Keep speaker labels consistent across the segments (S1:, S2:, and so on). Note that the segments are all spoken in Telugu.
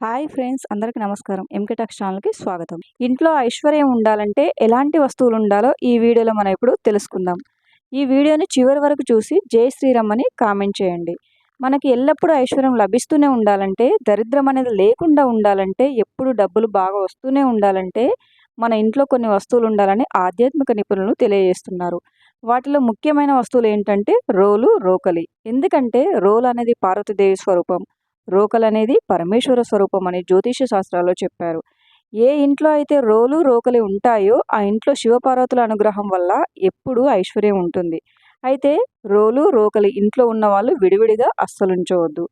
S1: హాయ్ ఫ్రెండ్స్, అందరికీ నమస్కారం. ఎంకే టాక్స్ ఛానల్‌కి స్వాగతం. ఇంట్లో ఐశ్వర్యం ఉండాలంటే ఎలాంటి వస్తువులు ఉండాలో ఈ వీడియోలో మనం ఇప్పుడు తెలుసుకుందాం. ఈ వీడియోని చివరి వరకు చూసి జై శ్రీరామ్ అని కామెంట్ చేయండి. మనకి ఎల్లప్పుడూ ఐశ్వర్యం లభిస్తూనే ఉండాలంటే, దరిద్రం అనేది లేకుండా ఉండాలంటే, ఎప్పుడు డబ్బులు బాగా వస్తూనే ఉండాలంటే, మన ఇంట్లో కొన్ని వస్తువులు ఉండాలని ఆధ్యాత్మిక నిపుణులు తెలియజేస్తున్నారు. వాటిలో ముఖ్యమైన వస్తువులు ఏంటంటే రోలు, రోకలి. ఎందుకంటే రోలు అనేది పార్వతీదేవి స్వరూపం. రోకలనేది పరమేశ్వర స్వరూపం అని జ్యోతిష శాస్త్రాల్లో చెప్పారు. ఏ ఇంట్లో అయితే రోలు, రోకలి ఉంటాయో ఆ ఇంట్లో శివపార్వతుల అనుగ్రహం వల్ల ఎప్పుడూ ఐశ్వర్యం ఉంటుంది. అయితే రోలు, రోకలి ఇంట్లో ఉన్నవాళ్ళు విడివిడిగా అస్సలుంచవద్దు.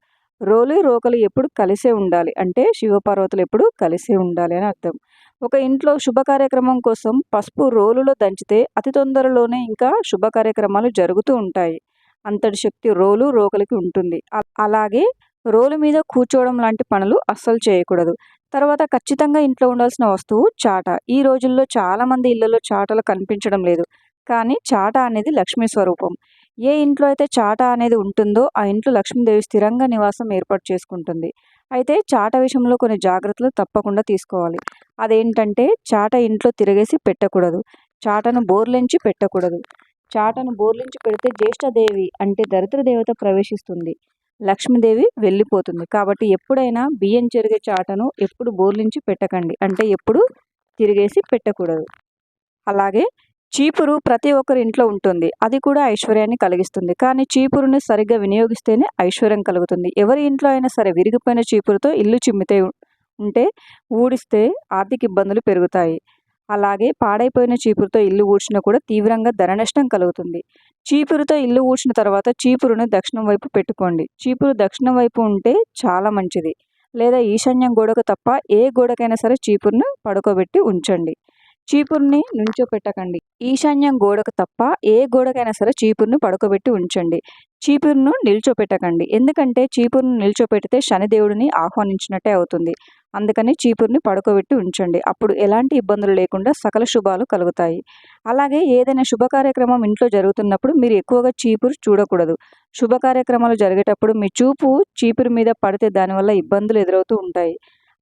S1: రోలు, రోకలి ఎప్పుడు కలిసే ఉండాలి. అంటే శివపార్వతులు ఎప్పుడు కలిసే ఉండాలి అని అర్థం. ఒక ఇంట్లో శుభ కార్యక్రమం కోసం పసుపు రోలులో దంచితే అతి తొందరలోనే ఇంకా శుభ కార్యక్రమాలు జరుగుతూ ఉంటాయి. అంతటి శక్తి రోలు, రోకలికి ఉంటుంది. అలాగే రోలు మీద కూర్చోవడం లాంటి పనులు అస్సలు చేయకూడదు. తర్వాత ఖచ్చితంగా ఇంట్లో ఉండాల్సిన వస్తువు చాట. ఈ రోజుల్లో చాలామంది ఇళ్లలో చాటలు కనిపించడం లేదు. కానీ చాట అనేది లక్ష్మీ స్వరూపం. ఏ ఇంట్లో అయితే చాట అనేది ఉంటుందో ఆ ఇంట్లో లక్ష్మీదేవి స్థిరంగా నివాసం ఏర్పాటు చేసుకుంటుంది. అయితే చాట విషయంలో కొన్ని జాగ్రత్తలు తప్పకుండా తీసుకోవాలి. అదేంటంటే చాట ఇంట్లో తిరగేసి పెట్టకూడదు. చాటను బోర్లించి పెట్టకూడదు. చాటను బోర్లించి పెడితే జ్యేష్ఠదేవి అంటే దరిద్ర దేవత ప్రవేశిస్తుంది. లక్ష్మీదేవి వెళ్ళిపోతుంది. కాబట్టి ఎప్పుడైనా బియ్యం చెరిగే చాటను ఎప్పుడు బోర్లించి పెట్టకండి. అంటే ఎప్పుడు తిరిగేసి పెట్టకూడదు. అలాగే చీపురు ప్రతి ఒక్కరి ఇంట్లో ఉంటుంది. అది కూడా ఐశ్వర్యాన్ని కలిగిస్తుంది. కానీ చీపురుని సరిగ్గా వినియోగిస్తేనే ఐశ్వర్యం కలుగుతుంది. ఎవరి ఇంట్లో అయినా సరే విరిగిపోయిన చీపురుతో ఇల్లు చిమ్మితే ఉంటే ఊడిస్తే ఆర్థిక ఇబ్బందులు పెరుగుతాయి. అలాగే పాడైపోయిన చీపురుతో ఇల్లు ఊడ్చినా కూడా తీవ్రంగా ధన నష్టం కలుగుతుంది. చీపురుతో ఇల్లు ఊడ్చిన తర్వాత చీపురును దక్షిణం వైపు పెట్టుకోండి. చీపురు దక్షిణం వైపు ఉంటే చాలా మంచిది. లేదా ఈశాన్యం గోడకు తప్ప ఏ గోడకైనా సరే చీపురును పడుకోబెట్టి ఉంచండి. చీపురుని నుంచోపెట్టకండి. ఈశాన్యం గోడకు తప్ప ఏ గోడకైనా సరే చీపురును పడుకోబెట్టి ఉంచండి. చీపురును నిల్చోపెట్టకండి. ఎందుకంటే చీపురును నిల్చోపెడితే శనిదేవుడిని ఆహ్వానించినట్టే అవుతుంది. అందుకని చీపురుని పడుకోబెట్టి ఉంచండి. అప్పుడు ఎలాంటి ఇబ్బందులు లేకుండా సకల శుభాలు కలుగుతాయి. అలాగే ఏదైనా శుభ కార్యక్రమం ఇంట్లో జరుగుతున్నప్పుడు మీరు ఎక్కువగా చీపురు చూడకూడదు. శుభ కార్యక్రమాలు జరిగేటప్పుడు మీ చూపు చీపురు మీద పడితే దానివల్ల ఇబ్బందులు ఎదురవుతూ ఉంటాయి.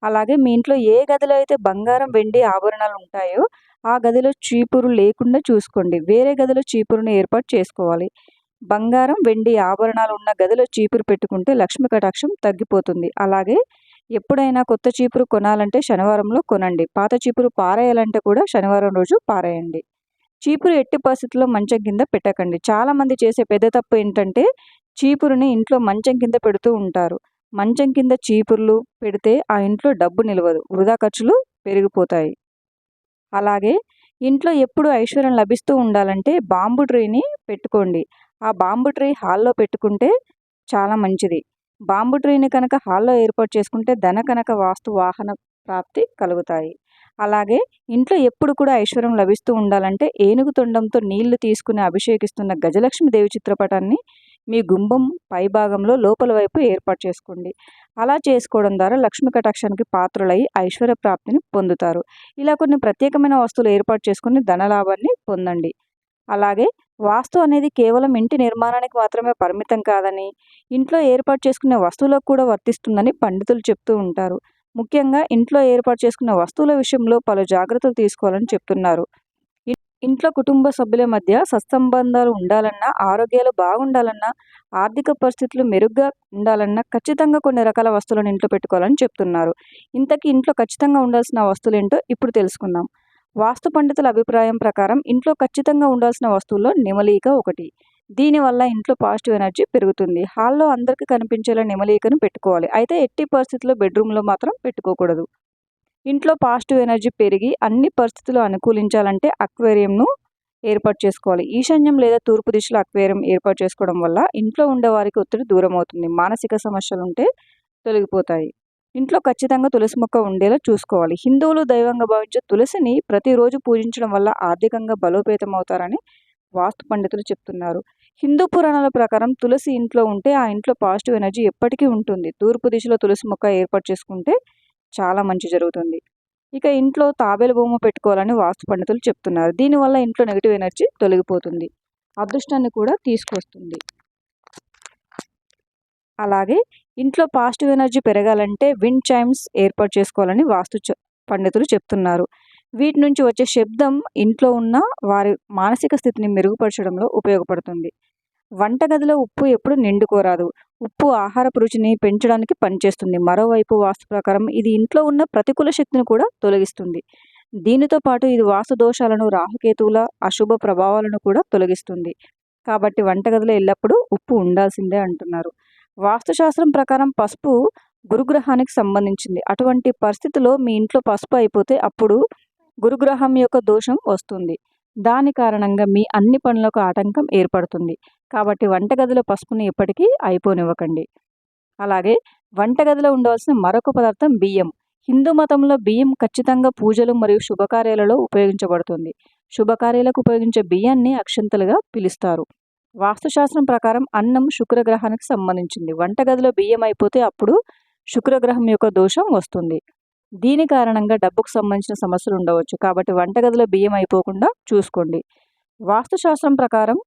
S1: అలాగే మీ ఇంట్లో ఏ గదిలో అయితే బంగారం, వెండి ఆభరణాలు ఉంటాయో ఆ గదిలో చీపురు లేకుండా చూసుకోండి. వేరే గదిలో చీపురుని ఏర్పాటు చేసుకోవాలి. బంగారం, వెండి ఆభరణాలు ఉన్న గదిలో చీపురు పెట్టుకుంటే లక్ష్మీ కటాక్షం తగ్గిపోతుంది. అలాగే ఎప్పుడైనా కొత్త చీపురు కొనాలంటే శనివారంలో కొనండి. పాత చీపురు పారేయాలంటే కూడా శనివారం రోజు పారేయండి. చీపురు ఎట్టి పరిస్థితుల్లో మంచం కింద పెట్టకండి. చాలామంది చేసే పెద్ద తప్పు ఏంటంటే చీపురుని ఇంట్లో మంచం కింద పెడుతూ ఉంటారు. మంచం కింద చీపుర్లు పెడితే ఆ ఇంట్లో డబ్బు నిలవదు. వృధా ఖర్చులు పెరిగిపోతాయి. అలాగే ఇంట్లో ఎప్పుడు ఐశ్వర్యం లభిస్తూ ఉండాలంటే బాంబు ట్రీని పెట్టుకోండి. ఆ బాంబు ట్రీ హాల్లో పెట్టుకుంటే చాలా మంచిది. బాంబు ట్రీని కనుక హాల్లో ఏర్పాటు చేసుకుంటే ధన కనక వాస్తు వాహన ప్రాప్తి కలుగుతాయి. అలాగే ఇంట్లో ఎప్పుడు కూడా ఐశ్వర్యం లభిస్తూ ఉండాలంటే ఏనుగు తొండంతో నీళ్లు తీసుకుని అభిషేకిస్తున్న గజలక్ష్మి దేవి చిత్రపటాన్ని మీ గుంబం పైభాగంలో లోపల వైపు ఏర్పాటు చేసుకోండి. అలా చేసుకోవడం ద్వారా లక్ష్మీ కటాక్షానికి పాత్రులై ఐశ్వర్య ప్రాప్తిని పొందుతారు. ఇలా కొన్ని ప్రత్యేకమైన వస్తువులు ఏర్పాటు చేసుకుని ధనలాభాన్ని పొందండి. అలాగే వాస్తు అనేది కేవలం ఇంటి నిర్మాణానికి మాత్రమే పరిమితం కాదని, ఇంట్లో ఏర్పాటు చేసుకునే వస్తువులకు కూడా వర్తిస్తుందని పండితులు చెప్తూ ఉంటారు. ముఖ్యంగా ఇంట్లో ఏర్పాటు చేసుకున్న వస్తువుల విషయంలో పలు జాగ్రత్తలు తీసుకోవాలని చెప్తున్నారు. ఇంట్లో కుటుంబ సభ్యుల మధ్య సత్సంబంధాలు ఉండాలన్నా, ఆరోగ్యాలు బాగుండాలన్నా, ఆర్థిక పరిస్థితులు మెరుగ్గా ఉండాలన్నా ఖచ్చితంగా కొన్ని రకాల వస్తువులను ఇంట్లో పెట్టుకోవాలని చెప్తున్నారు. ఇంతకీ ఇంట్లో ఖచ్చితంగా ఉండాల్సిన వస్తువులు ఏంటో ఇప్పుడు తెలుసుకుందాం. వాస్తు పండితుల అభిప్రాయం ప్రకారం ఇంట్లో ఖచ్చితంగా ఉండాల్సిన వస్తువుల్లో నెమలీక ఒకటి. దీనివల్ల ఇంట్లో పాజిటివ్ ఎనర్జీ పెరుగుతుంది. హాల్లో అందరికీ కనిపించేలా నెమలీకను పెట్టుకోవాలి. అయితే ఎట్టి పరిస్థితుల్లో బెడ్రూమ్లో మాత్రం పెట్టుకోకూడదు. ఇంట్లో పాజిటివ్ ఎనర్జీ పెరిగి అన్ని పరిస్థితులు అనుకూలించాలంటే అక్వేరియంను ఏర్పాటు చేసుకోవాలి. ఈశాన్యం లేదా తూర్పు దిశలో అక్వేరియం ఏర్పాటు చేసుకోవడం వల్ల ఇంట్లో ఉండే వారికి ఒత్తిడి దూరం అవుతుంది. మానసిక సమస్యలు ఉంటే తొలగిపోతాయి. ఇంట్లో ఖచ్చితంగా తులసి మొక్క ఉండేలా చూసుకోవాలి. హిందువులు దైవంగా భావించే తులసిని ప్రతిరోజు పూజించడం వల్ల ఆర్థికంగా బలోపేతం అవుతారని వాస్తు పండితులు చెప్తున్నారు. హిందూ పురాణాల ప్రకారం తులసి ఇంట్లో ఉంటే ఆ ఇంట్లో పాజిటివ్ ఎనర్జీ ఎప్పటికీ ఉంటుంది. తూర్పు దిశలో తులసి మొక్క ఏర్పాటు చేసుకుంటే చాలా మంచి జరుగుతుంది. ఇక ఇంట్లో తాబేలు బొమ్మ పెట్టుకోవాలని వాస్తు పండితులు చెప్తున్నారు. దీనివల్ల ఇంట్లో నెగిటివ్ ఎనర్జీ తొలగిపోతుంది. అదృష్టాన్ని కూడా తీసుకొస్తుంది. అలాగే ఇంట్లో పాజిటివ్ ఎనర్జీ పెరగాలంటే విండ్ చైమ్స్ ఏర్పాటు చేసుకోవాలని పండితులు చెప్తున్నారు. వీటి నుంచి వచ్చే శబ్దం ఇంట్లో ఉన్న వారి మానసిక స్థితిని మెరుగుపరచడంలో ఉపయోగపడుతుంది. వంటగదిలో ఉప్పు ఎప్పుడు నిండుకోరాదు. ఉప్పు ఆహారపు రుచిని పెంచడానికి పనిచేస్తుంది. మరోవైపు వాస్తు ప్రకారం ఇది ఇంట్లో ఉన్న ప్రతికూల శక్తిని కూడా తొలగిస్తుంది. దీనితో పాటు ఇది వాస్తు దోషాలను, రాహుకేతువుల అశుభ ప్రభావాలను కూడా తొలగిస్తుంది. కాబట్టి వంటగదిలో ఎల్లప్పుడూ ఉప్పు ఉండాల్సిందే అంటున్నారు. వాస్తుశాస్త్రం ప్రకారం పసుపు గురుగ్రహానికి సంబంధించింది. అటువంటి పరిస్థితిలో మీ ఇంట్లో పసుపు అయిపోతే అప్పుడు గురుగ్రహం యొక్క దోషం వస్తుంది. దాని కారణంగా మీ అన్ని పనులకు ఆటంకం ఏర్పడుతుంది. కాబట్టి వంటగదిలో పసుపుని ఎప్పటికీ అయిపోనివ్వకండి. అలాగే వంటగదిలో ఉండవలసిన మరొక పదార్థం బియ్యం. హిందూ మతంలో బియ్యం ఖచ్చితంగా పూజలు మరియు శుభకార్యాలలో ఉపయోగించబడుతుంది. శుభకార్యాలకు ఉపయోగించే బియ్యాన్ని అక్షంతలుగా పిలుస్తారు. వాస్తుశాస్త్రం ప్రకారం అన్నం శుక్రగ్రహానికి సంబంధించింది. వంటగదిలో బియ్యం అయిపోతే అప్పుడు శుక్రగ్రహం యొక్క దోషం వస్తుంది. దీని కారణంగా డబ్బుకు సంబంధించిన సమస్యలు ఉండవచ్చు. కాబట్టి వంటగదిలో బియ్యం అయిపోకుండా చూసుకోండి. వాస్తుశాస్త్రం ప్రకారం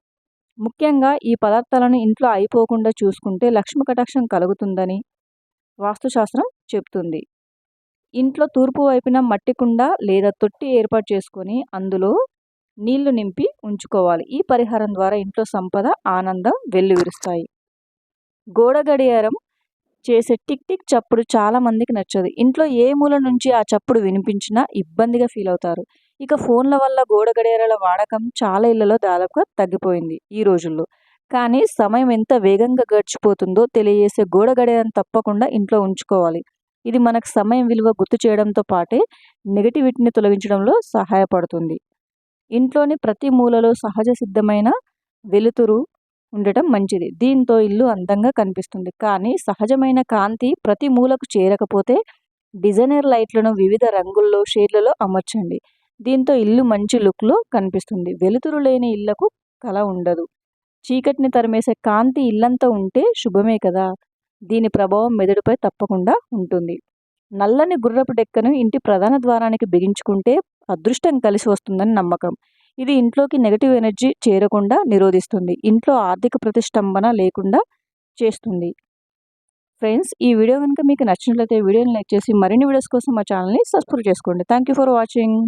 S1: ముఖ్యంగా ఈ పదార్థాలను ఇంట్లో అయిపోకుండా చూసుకుంటే లక్ష్మి కటాక్షం కలుగుతుందని వాస్తుశాస్త్రం చెప్తుంది. ఇంట్లో తూర్పు వైపున మట్టి కుండ లేదా తొట్టి ఏర్పాటు చేసుకొని అందులో నీళ్లు నింపి ఉంచుకోవాలి. ఈ పరిహారం ద్వారా ఇంట్లో సంపద, ఆనందం వెల్లువిరుస్తాయి. గోడ గడియారం చేసే టిక్ టిక్ చప్పుడు చాలా మందికి నచ్చదు. ఇంట్లో ఏ మూల నుంచి ఆ చప్పుడు వినిపించినా ఇబ్బందిగా ఫీల్ అవుతారు. ఇక ఫోన్ల వల్ల గోడ గడియారాల వాడకం చాలా ఇళ్లలో దాదాపుగా తగ్గిపోయింది ఈ రోజుల్లో. కానీ సమయం ఎంత వేగంగా గడిచిపోతుందో తెలియజేసే గోడ గడియారం తప్పకుండా ఇంట్లో ఉంచుకోవాలి. ఇది మనకు సమయం విలువ గుర్తు చేయడంతో పాటే నెగటివిటీని తొలగించడంలో సహాయపడుతుంది. ఇంట్లోని ప్రతి మూలలో సహజ సిద్ధమైన వెలుతురు ఉండటం మంచిది. దీంతో ఇల్లు అందంగా కనిపిస్తుంది. కానీ సహజమైన కాంతి ప్రతి మూలకు చేరకపోతే డిజైనర్ లైట్లను వివిధ రంగుల్లో, షేడ్లలో అమర్చండి. దీంతో ఇల్లు మంచి లుక్లో కనిపిస్తుంది. వెలుతురు లేని ఇళ్లకు కళ ఉండదు. చీకటిని తరిమేసే కాంతి ఇల్లంతా ఉంటే శుభమే కదా. దీని ప్రభావం మెదడుపై తప్పకుండా ఉంటుంది. నల్లని గుర్రపు డెక్కను ఇంటి ప్రధాన ద్వారానికి బిగించుకుంటే అదృష్టం కలిసి వస్తుందని నమ్మకం. ఇది ఇంట్లోకి నెగటివ్ ఎనర్జీ చేరకుండా నిరోధిస్తుంది. ఇంట్లో ఆర్థిక ప్రతిష్టంభన లేకుండా చేస్తుంది. ఫ్రెండ్స్, ఈ వీడియో కనుక మీకు నచ్చినట్లయితే వీడియోని లైక్ చేసి మరిన్ని వీడియోస్ కోసం మా ఛానల్ని సబ్స్క్రైబ్ చేసుకోండి. Thank you for watching.